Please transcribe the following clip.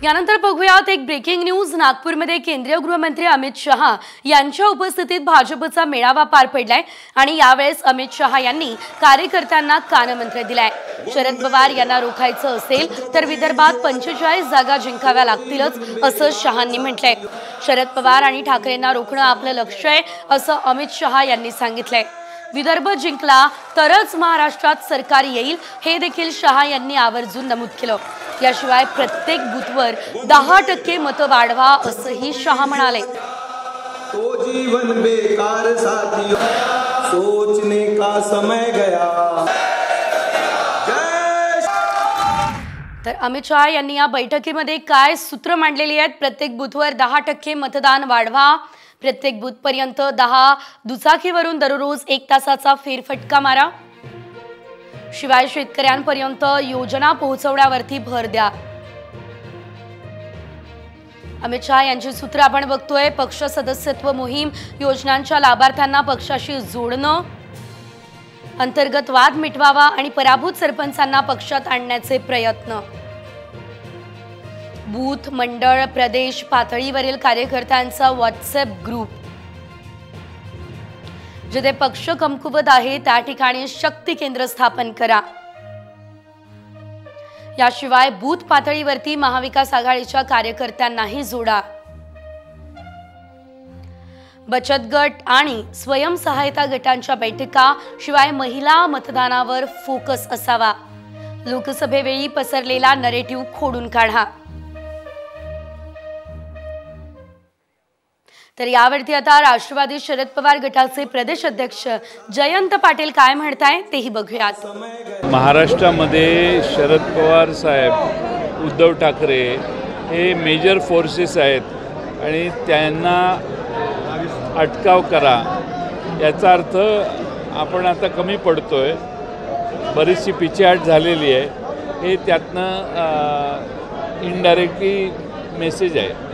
यानंतर बघूयात एक ब्रेकिंग न्यूज। नागपूरमध्ये केंद्रीय गृहमंत्री अमित शहा यांच्या उपस्थितीत भाजपचा मेळावा पार पडलाय आणि यावेळेस अमित शहा यांनी कार्यकर्त्यांना कानमंत्र दिलाय। शरद पवार यांना रोखायचं असेल तर विदर्भात 45 जागा जिंकाव्या लागतीलच असं शहांनी म्हटलंय। शरद पवार आणि ठाकरेंना रोखणं आपलं लक्ष्य आहे असं अमित शहा यांनी सांगितलंय। विदर्भ जिंकला तरच महाराष्ट्रात सरकार येईल हे देखील शहा यांनी आवर्जून नमूद केलं। याशिवाय प्रत्येक बूथवर 10% मतं वाढवा असंही शहा म्हणाले। तो जीवन बेकार साथियों, सोचने का समय गया। तर अमित शहा यांनी या बैठकीमध्ये काय सूत्र मांडलेली आहेत? प्रत्येक बूथवर 10% मतदान वाढवा, प्रत्येक बूथपर्यंत 10 दुचाकीवरून दररोज 1 तासाचा फेरफटका मारा, शिवाय शेतकऱ्यांपर्यंत योजना पोहोचवण्यावरती भर द्या। अमित शहा यांची सूत्र आपण बघतोय। पक्ष सदस्यत्व मोहीम, योजनांच्या लाभार्थ्यांना पक्षाशी जोडणं, अंतर्गत वाद मिटवावा आणि पराभूत सरपंचांना पक्षात आणण्याचे प्रयत्न, बूथ मंडळ प्रदेश पातळीवरील कार्यकर्त्यांचा व्हॉट्सअप ग्रुप, जिथे पक्ष कमकुवत आहे त्या ठिकाणी शक्ती केंद्र स्थापन करा। याशिवाय बूथ पातळीवरती महाविकास आघाडीच्या कार्यकर्त्यांनाही जोडा। बचत गट आणि स्वयंसहायता गटांच्या बैठका, शिवाय महिला मतदानावर फोकस असावा। लोकसभेवेळी पसरलेला नरेटिव्ह खोडून काढा। तर यावरती आता राष्ट्रवादी शरद पवार गटाचे प्रदेश अध्यक्ष जयंत पाटील काय म्हणताय तेही बघूयात। महाराष्ट्रामध्ये शरद पवार साहेब, उद्धव ठाकरे हे मेजर फोर्सेस आहेत आणि त्यांना अटकाव करा याचा अर्थ आपण आता कमी पडतोय, बरीचशी पिछेहाट झालेली आहे, हे त्यातनं इनडायरेक्टली मेसेज आहे।